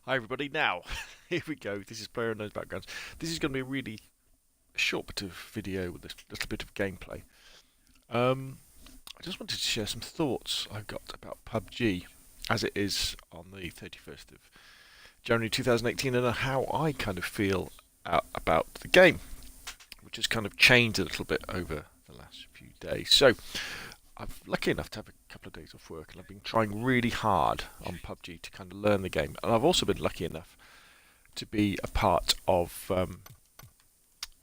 Hi everybody, now here we go. This is Player Unknown's Backgrounds. This is going to be a really short bit of video with a little bit of gameplay. I just wanted to share some thoughts I've got about PUBG as it is on the 31st of January 2018 and how I kind of feel about the game, which has kind of changed a little bit over the last few days. So I'm lucky enough to have a couple of days off work, and I've been trying really hard on PUBG to kind of learn the game. And I've also been lucky enough to be a part of,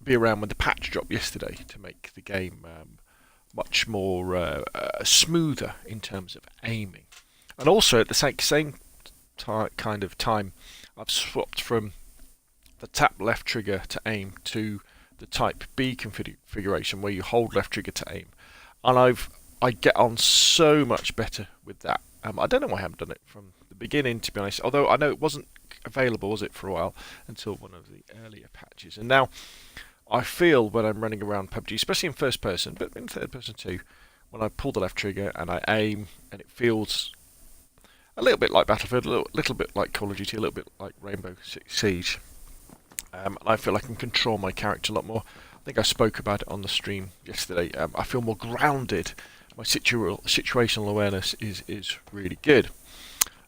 be around when the patch dropped yesterday to make the game much more smoother in terms of aiming. And also at the same kind of time, I've swapped from the tap left trigger to aim to the type B configuration where you hold left trigger to aim. And I get on so much better with that. I don't know why I haven't done it from the beginning, to be honest. Although I know it wasn't available, was it, for a while, until one of the earlier patches. And now I feel when I'm running around PUBG, especially in first person, but in third person too, when I pull the left trigger and I aim, and it feels a little bit like Battlefield, a little bit like Call of Duty, a little bit like Rainbow Six Siege. And I feel I can control my character a lot more. I think I spoke about it on the stream yesterday. I feel more grounded. My situational awareness is really good.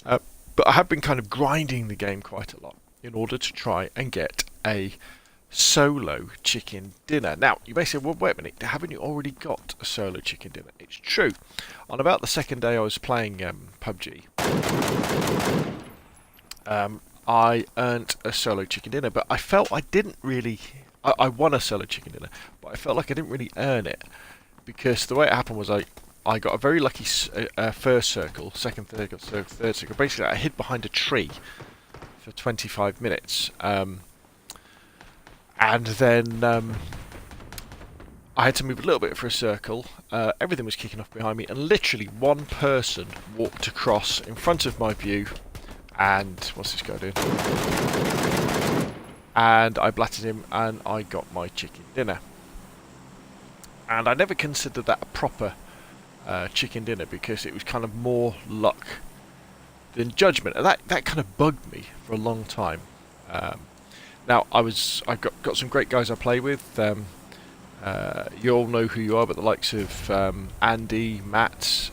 But I have been kind of grinding the game quite a lot in order to try and get a solo chicken dinner. Now, you may say, well, wait a minute, haven't you already got a solo chicken dinner? It's true. On about the second day I was playing PUBG, I earned a solo chicken dinner, but I felt I didn't really... I won a solo chicken dinner, but I felt like I didn't really earn it, because the way it happened was I got a very lucky first circle, second, third circle. Basically, I hid behind a tree for 25 minutes, and then I had to move a little bit for a circle. Everything was kicking off behind me, and literally one person walked across in front of my view, and what's this guy doing? And I blatted him, and I got my chicken dinner. And I never considered that a proper chicken dinner, because it was kind of more luck than judgment, and that kind of bugged me for a long time. Now I've got some great guys I play with. You all know who you are, but the likes of Andy, Matt,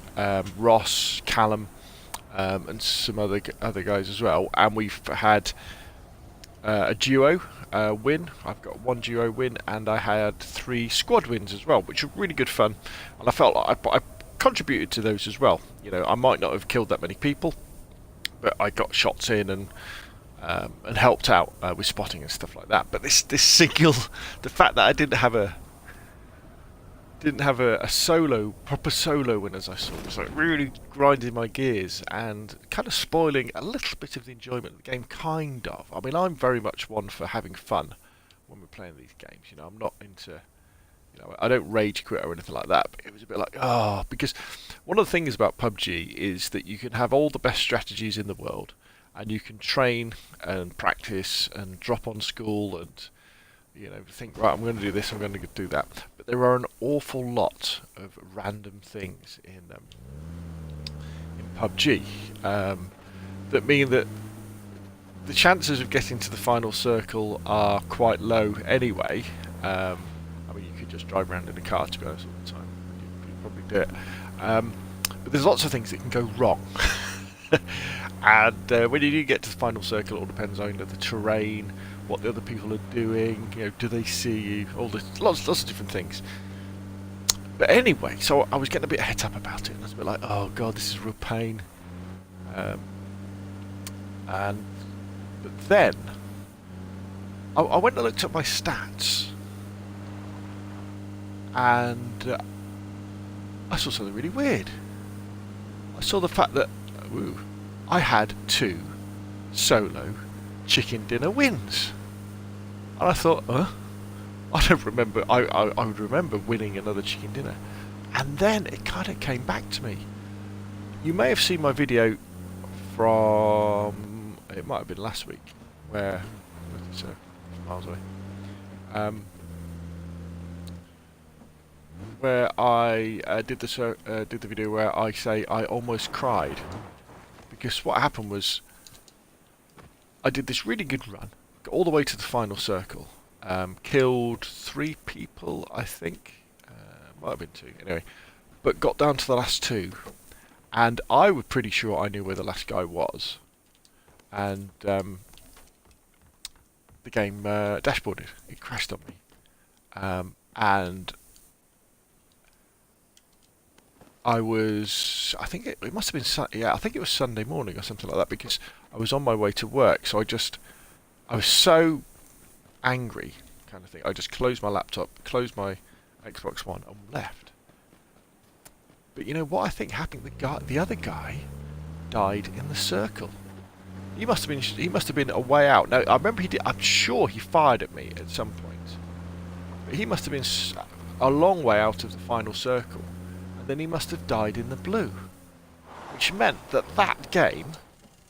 Ross, Callum, and some other guys as well. And we've had a duo win. I've got one duo win, and I had 3 squad wins as well, which were really good fun. And I felt like I contributed to those as well. You know, I might not have killed that many people, but I got shots in and helped out with spotting and stuff like that. But this single, the fact that I didn't have a proper solo win, as I saw, was like really grinding my gears and kind of spoiling a little bit of the enjoyment of the game, kind of. I mean, I'm very much one for having fun when we're playing these games. You know, I'm not into, you know, I don't rage quit or anything like that, but it was a bit like, because one of the things about PUBG is that you can have all the best strategies in the world, and you can train and practice and drop on school and, you know, think, right, I'm going to do this, I'm going to do that. But there are an awful lot of random things in PUBG that mean that the chances of getting to the final circle are quite low anyway. I mean, you could just drive around in a car, to be honest, all the time. You'd probably do it. But there's lots of things that can go wrong. And when you do get to the final circle, it all depends on the terrain, what the other people are doing, you know, do they see you, all this, lots of different things. But anyway, so I was getting a bit het up about it, and I was a bit like, oh god, this is real pain. But then I went and looked at my stats, and I saw something really weird. I saw the fact that I had 2 solo chicken dinner wins. And I thought, I don't remember, I would remember winning another chicken dinner. And then it kind of came back to me. You may have seen my video from, it might have been last week, where, it's miles away, where I did the video where I say I almost cried, because what happened was I did this really good run, got all the way to the final circle, killed 3 people, I think, might have been 2, anyway, but got down to the last 2, and I was pretty sure I knew where the last guy was, and the game dashboarded. It crashed on me, and I think it must have been, I think it was Sunday morning or something like that, because I was on my way to work, so I was so angry, kind of thing. I just closed my laptop, closed my Xbox One, and left. But you know what I think happened? The other guy died in the circle. He must have been a way out. Now I remember I'm sure he fired at me at some point. But he must have been a long way out of the final circle, and then he must have died in the blue, which meant that that game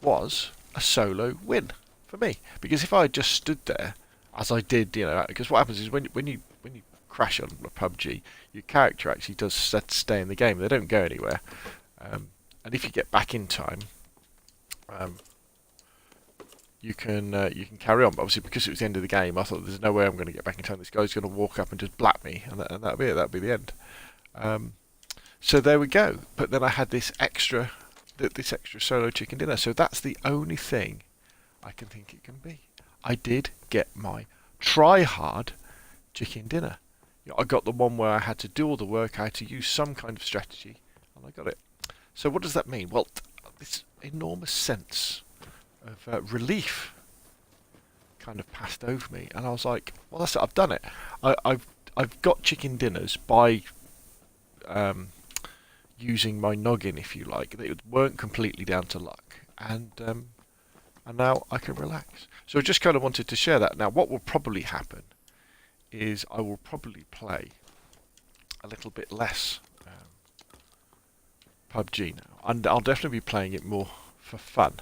was a solo win for me. Because if I had just stood there, as I did, because what happens is when you crash on a PUBG, your character actually does stay in the game. They don't go anywhere. And if you get back in time, you can carry on. But obviously, because it was the end of the game, I thought there's no way I'm going to get back in time. This guy's going to walk up and just blap me, and that'll be it. That'll be the end. So there we go. But then I had this extra solo chicken dinner. So that's the only thing I can think it can be. I did get my try-hard chicken dinner. I got the one where I had to do all the work, I had to use some kind of strategy, and I got it. So what does that mean? Well, this enormous sense of relief kind of passed over me, and I was like, well, that's it, I've done it. I've got chicken dinners by using my noggin, if you like. They weren't completely down to luck, and now I can relax. So I just kind of wanted to share that. Now, what will probably happen is I will probably play a little bit less PUBG now, and I'll definitely be playing it more for fun,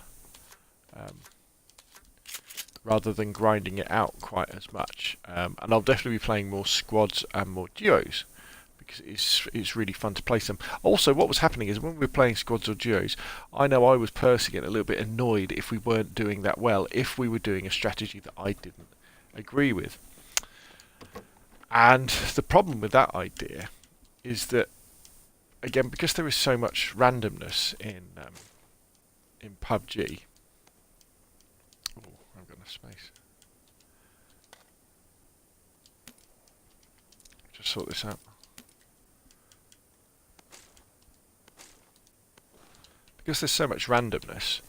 rather than grinding it out quite as much. And I'll definitely be playing more squads and more duos, because it's really fun to play some. Also, what was happening is when we were playing squads or duos, I know I was personally getting a little bit annoyed if we weren't doing that well, if we were doing a strategy that I didn't agree with. And the problem with that idea is that, again, because there is so much randomness in PUBG. Oh, I've got enough space. Just sort this out. Because there's so much randomness,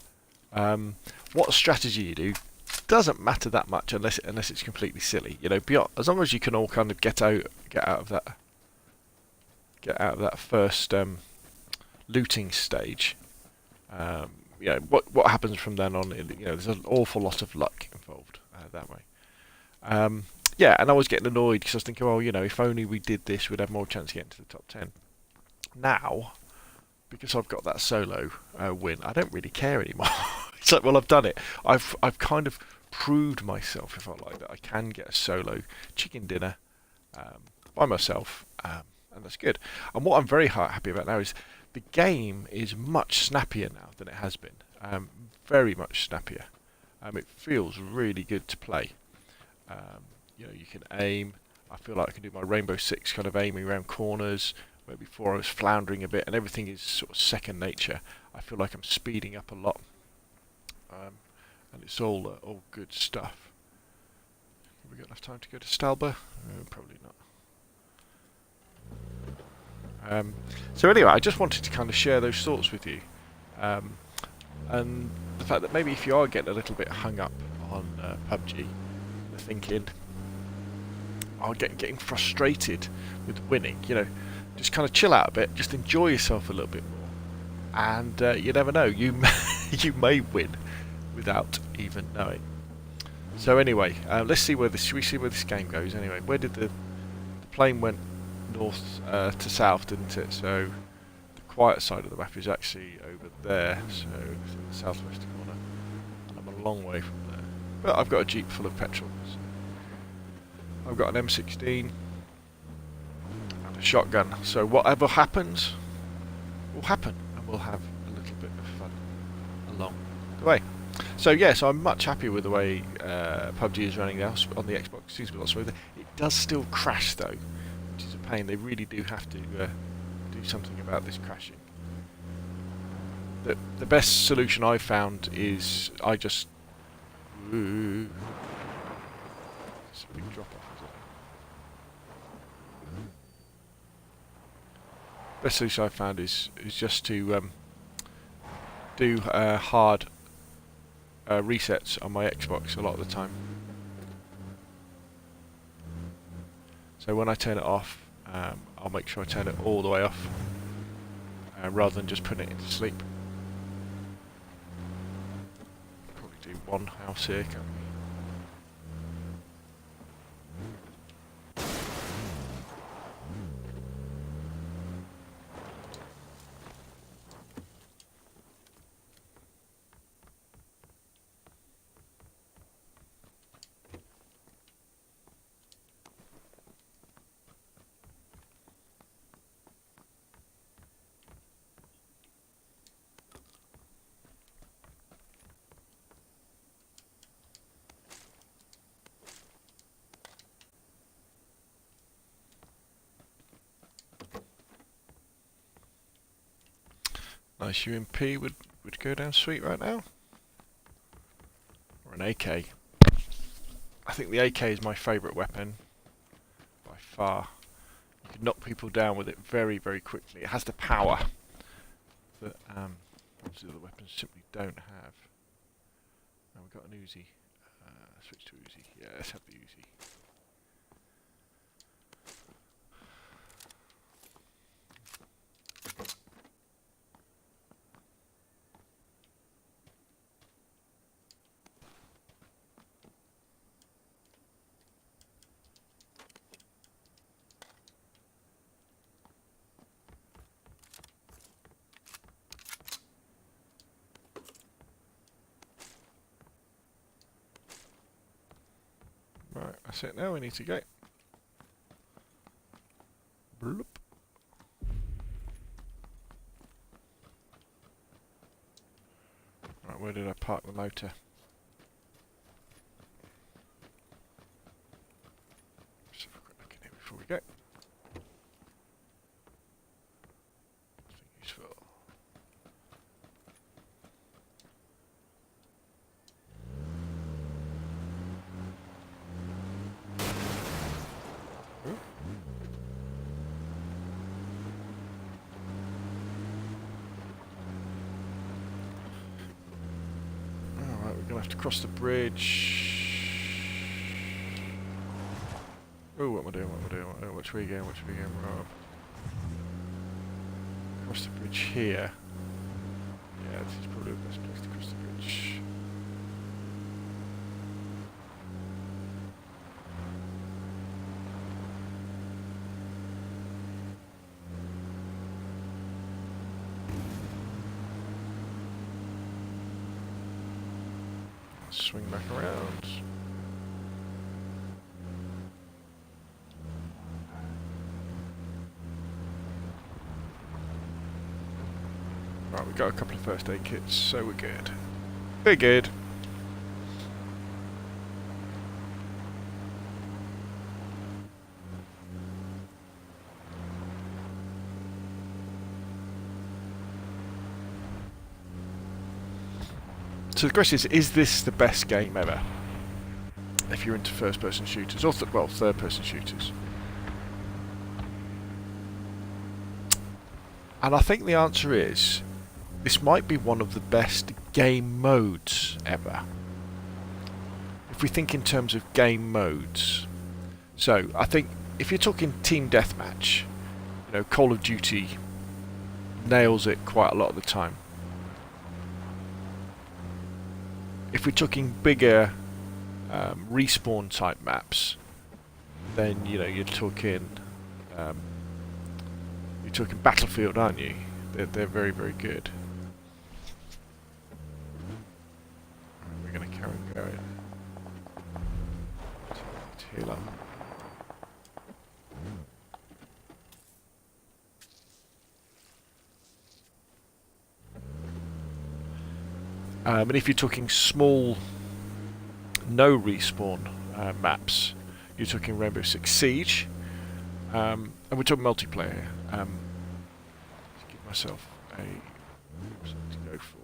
what strategy you do doesn't matter that much unless it's completely silly. As long as you can all kind of get out of that first looting stage. What happens from then on? There's an awful lot of luck involved that way. And I was getting annoyed because I was thinking, well, if only we did this, we'd have more chance of getting to the top 10. Now, because I've got that solo win, I don't really care anymore. It's like, well, I've done it. I've kind of proved myself, if I like, that I can get a solo chicken dinner by myself, and that's good. And what I'm very happy about now is the game is much snappier now than it has been. Very much snappier. It feels really good to play. You can aim. I feel like I can do my Rainbow Six kind of aiming around corners, where before I was floundering a bit, and everything is sort of second nature. I feel like I'm speeding up a lot, and it's all good stuff. Have we got enough time to go to Stalba? Probably not. So anyway, I just wanted to kind of share those thoughts with you, and the fact that maybe if you are getting a little bit hung up on PUBG, thinking, getting frustrated with winning, just kind of chill out a bit, just enjoy yourself a little bit more, and you never know, you may win without even knowing. So anyway, let's see where this game goes. Anyway, where did the plane went north to south, didn't it? So the quiet side of the map is actually over there, so the southwest corner, and I'm a long way from there. But I've got a jeep full of petrol. So I've got an M16 and a shotgun. So whatever happens will happen, and we'll have a little bit of fun along the way. So yes, I'm much happier with the way PUBG is running now on the Xbox. Seems a lot smoother. It does still crash though, which is a pain. They really do have to do something about this crashing. The best solution I've found is I just... Ooh, it's a big drop off, is it? Best solution I've found is just to do hard resets on my Xbox a lot of the time. So when I turn it off, I'll make sure I turn it all the way off, rather than just putting it into sleep. Probably do one house here, can't we? Nice UMP would go down sweet right now. Or an AK. I think the AK is my favourite weapon by far. You can knock people down with it very, very quickly. It has the power that most of the weapons simply don't have. Now we've got an Uzi. Switch to Uzi. Yeah, let's have the Uzi. Right, that's it now, we need to go. Bloop. Right, where did I park the motor? Let's have a quick look in here before we go. Nothing useful. Alright, we're going to have to cross the bridge. Oh, what am I doing? Which way are you going? Right. Cross the bridge here. Yeah, this is probably the best place to cross the bridge. Swing back around. Right, we've got a couple of first aid kits, so we're good. We're good. So the question is this the best game ever? If you're into first-person shooters, or third-person shooters. And I think the answer is, this might be one of the best game modes ever. If we think in terms of game modes. So, I think, if you're talking team deathmatch, you know, Call of Duty nails it quite a lot of the time. If we're talking bigger respawn type maps, then you know you're talking Battlefield, aren't you? They're very, very good. We're going to carry on going. Let's heal up. And if you're talking small, no respawn maps, you're talking Rainbow Six Siege, and we're talking multiplayer here. Let's give myself a something to go for.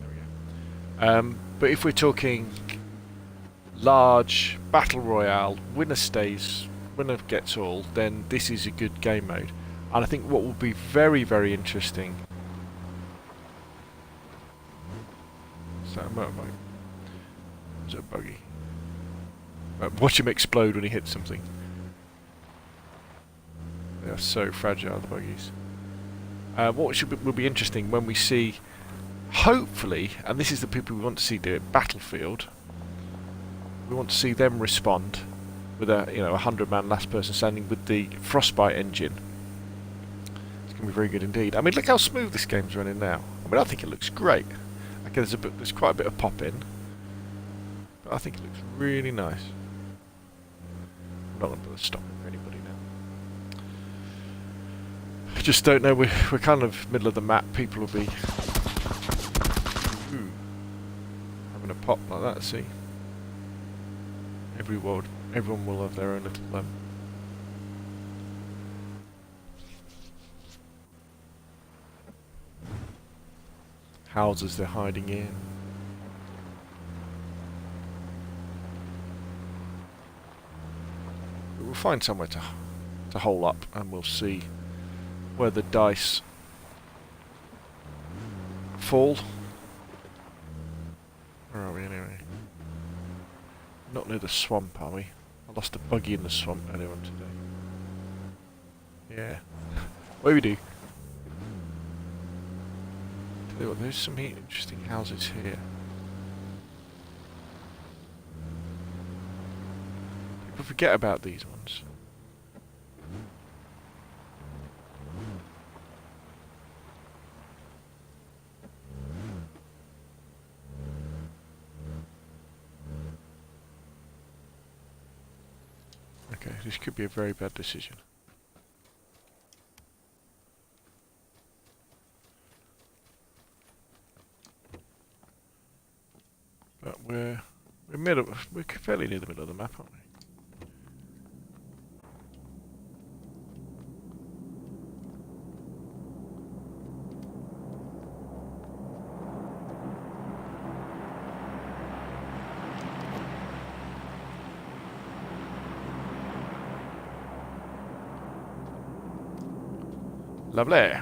There we go. But if we're talking large battle royale, winner stays, winner gets all, then this is a good game mode. And I think what will be very, very interesting. Is that a motorbike? Is it a buggy? Watch him explode when he hits something. They are so fragile, the buggies. What will be interesting when we see, hopefully, and this is the people we want to see do it, Battlefield. We want to see them respond with a 100-man last person standing with the Frostbite engine. It's going to be very good indeed. I mean, look how smooth this game's running now. I mean, I think it looks great. Okay, there's quite a bit of pop in, but I think it looks really nice. I'm not going to put a stop for anybody now. I just don't know. We're kind of middle of the map. People will be having a pop like that. See, everyone will have their own little houses they're hiding in. But we'll find somewhere to hole up, and we'll see where the dice fall. Where are we anyway? Not near the swamp, are we? I lost a buggy in the swamp earlier on today. Yeah. What do we do? There's some interesting houses here. People forget about these ones. Okay, this could be a very bad decision. But we're fairly near the middle of the map, aren't we? Lovely.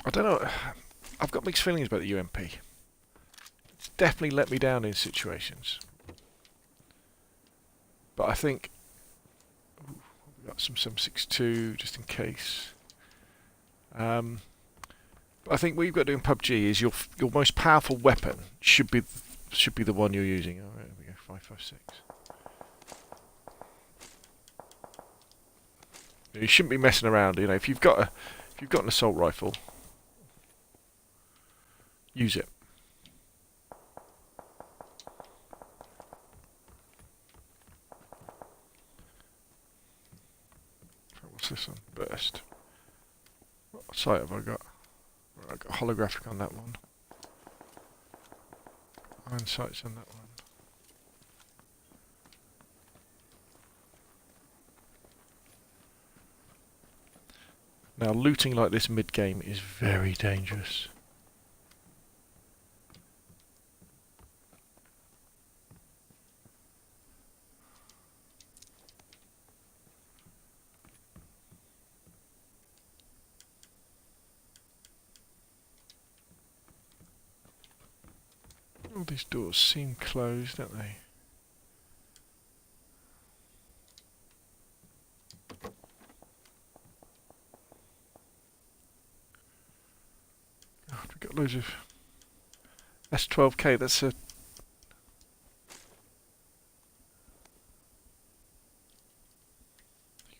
I don't know. I've got mixed feelings about the UMP. It's definitely let me down in situations. But I think we've got some 7.62 just in case. But I think what you've got to do in PUBG is your most powerful weapon should be the one you're using. All right, there we go. 5.56. You shouldn't be messing around. You know, if you've got an assault rifle, use it. What's this one? Burst. What sight have I got? I've got holographic on that one. Iron sights on that one. Now, looting like this mid-game is very dangerous. All these doors seem closed, don't they? God, we've got loads of S12K. That's a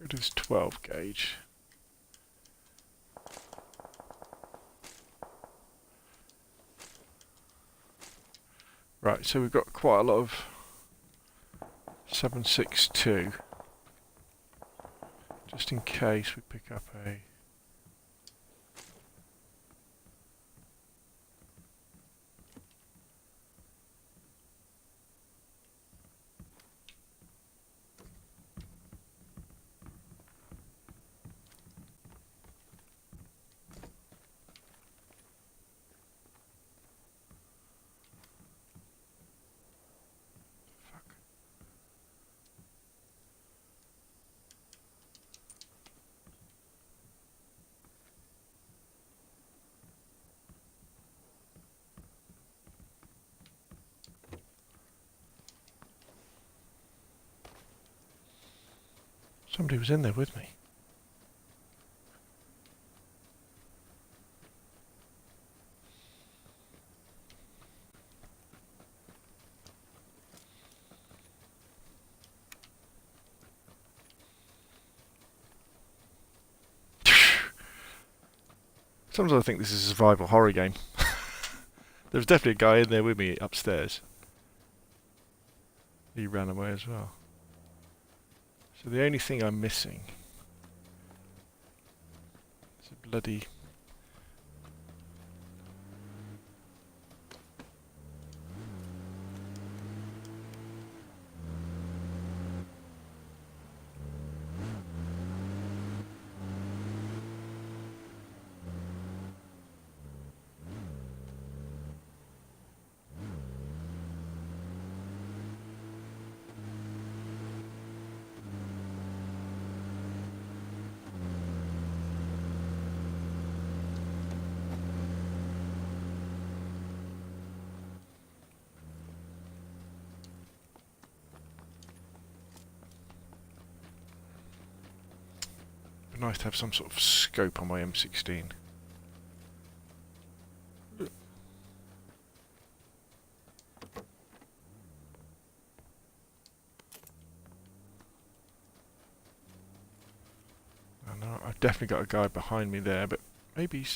go to this 12 gauge. Right, so we've got quite a lot of 762. Just in case we pick up a... Somebody was in there with me. Sometimes I think this is a survival horror game. There was definitely a guy in there with me upstairs. He ran away as well. So the only thing I'm missing is a bloody... Nice to have some sort of scope on my M16. I know I've definitely got a guy behind me there, but maybe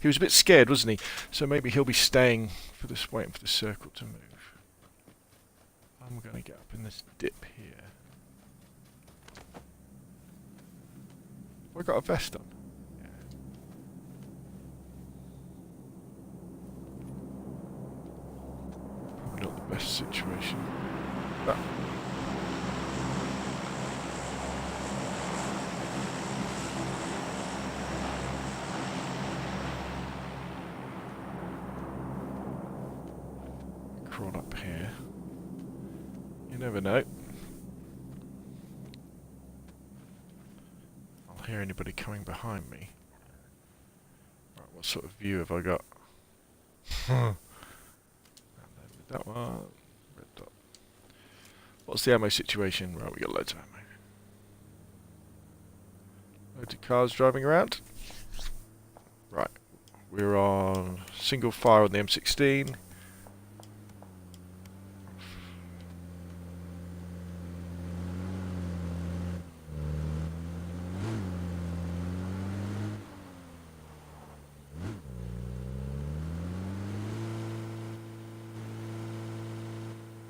he was a bit scared, wasn't he? So maybe he'll be staying for this, waiting for the circle to move. I'm going to get up in this dip here. Have I got a vest on? Yeah. Probably not the best situation. Ah. Crawl up here. You never know. Hear anybody coming behind me. Right, what sort of view have I got? And then with that one, red dot. What's the ammo situation? Right, we got loads of ammo. Loads of cars driving around. Right, we're on single fire on the M16.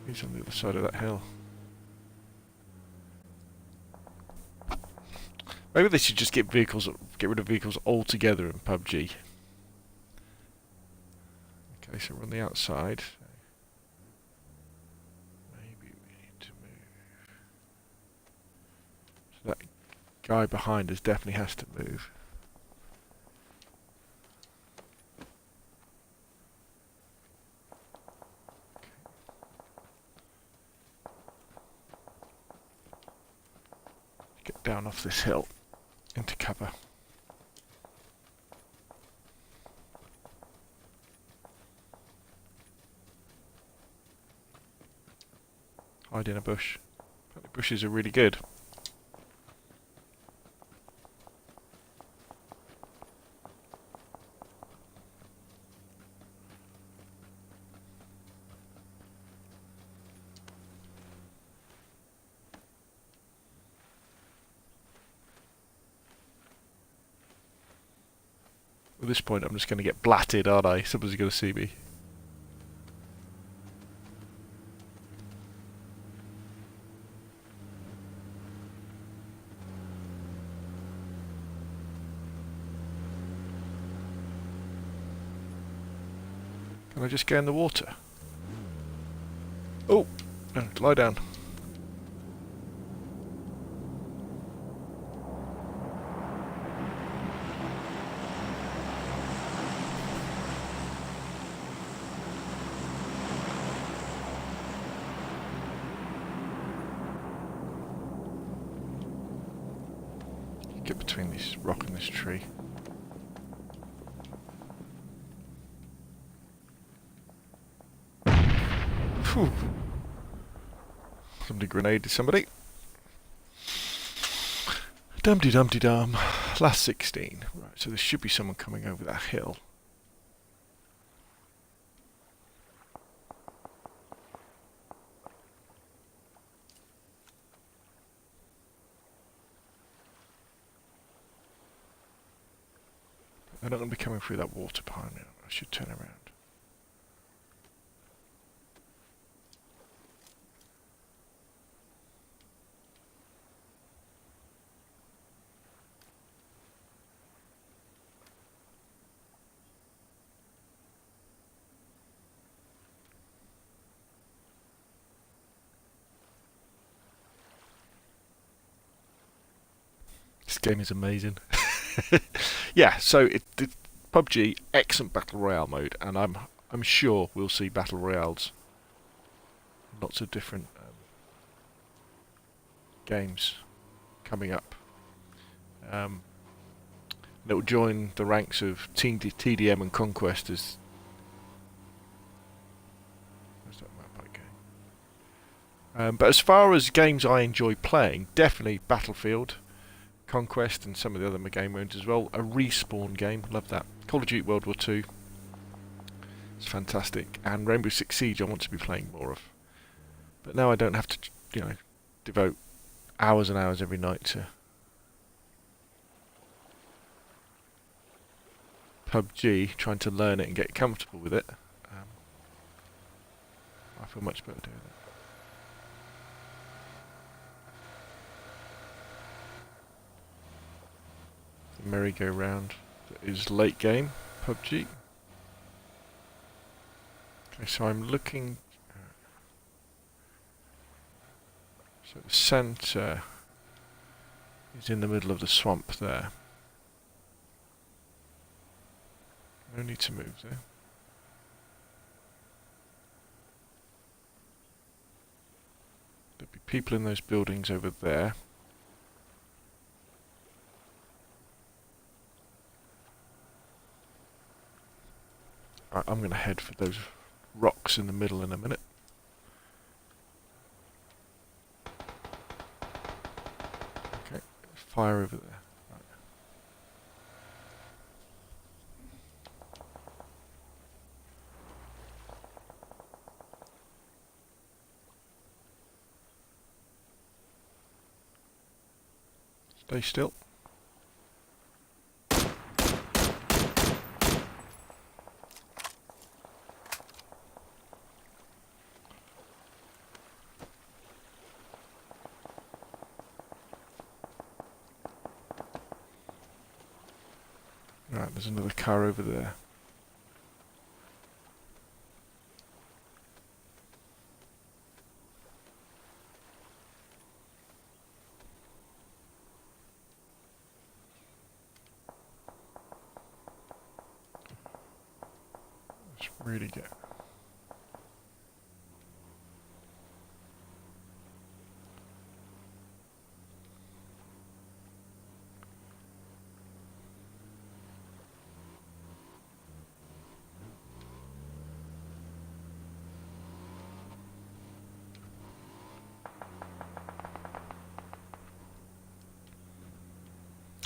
He's on the other side of that hill. Maybe they should just get rid of vehicles altogether in PUBG. Okay, so we're on the outside. Maybe we need to move. So that guy behind us definitely has to move. Get down off this hill into cover. Hide in a bush. Apparently bushes are really good. At this point I'm just going to get blatted, aren't I? Somebody's going to see me. Can I just go in the water? Oh, no, lie down. Get between this rock and this tree. Phew. Somebody grenaded somebody. Dum-de-dum-de-dum. Last 16. Right, so there should be someone coming over that hill. They're not going to be coming through that water behind me. I should turn around. This game is amazing. Yeah, so PUBG, excellent battle royale mode, and I'm sure we'll see battle royales, lots of different games coming up. It will join the ranks of TDM and Conquest as. Where's that map going? But as far as games I enjoy playing, definitely Battlefield, Conquest, and some of the other game modes as well. A respawn game, love that. Call of Duty World War 2, it's fantastic. And Rainbow Six Siege I want to be playing more of. But now I don't have to, devote hours and hours every night to PUBG, trying to learn it and get comfortable with it. I feel much better doing that. The merry-go-round that is late game PUBG. Okay, so I'm looking. So the centre is in the middle of the swamp there. No need to move there. There'll be people in those buildings over there. Right, I'm going to head for those rocks in the middle in a minute. Okay, fire over there. Right. Stay still. Right, there's another car over there. Let's really get.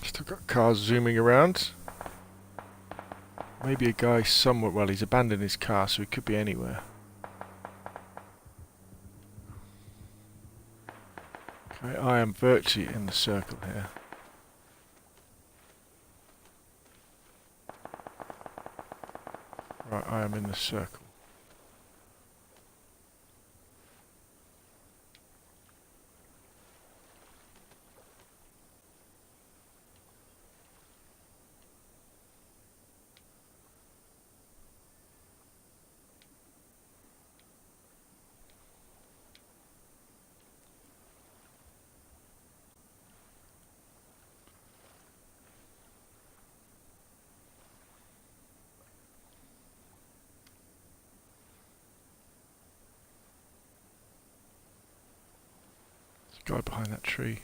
Still got cars zooming around. Maybe a guy somewhere. Well, he's abandoned his car, so he could be anywhere. Okay, I am virtually in the circle here. Right, I am in the circle. Guy behind that tree.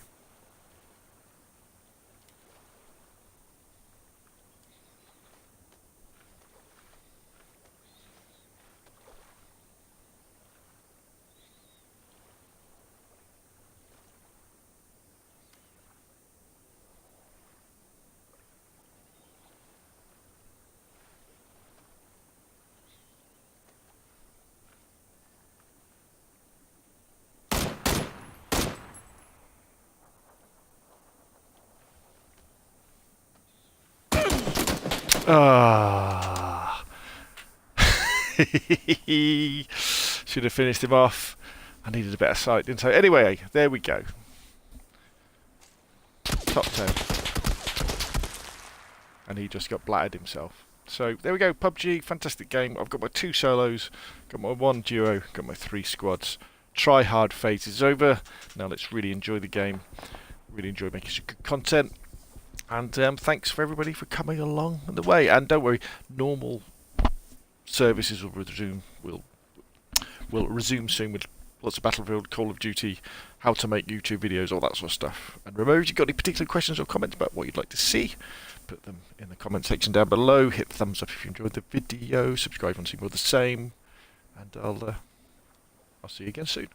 Ah. Should have finished him off. I needed a better sight, didn't I? Anyway, there we go. Top 10. And he just got blattered himself. So there we go, PUBG, fantastic game. I've got my 2 solos, got my 1 duo, got my 3 squads. Try hard phase is over. Now let's really enjoy the game. Really enjoy making some good content. And thanks for everybody for coming along the way. And don't worry, normal services will resume. Will resume soon with lots of Battlefield, Call of Duty, how to make YouTube videos, all that sort of stuff. And remember, if you've got any particular questions or comments about what you'd like to see, put them in the comment section down below. Hit the thumbs up if you enjoyed the video. Subscribe if you want to see more of the same. And I'll see you again soon.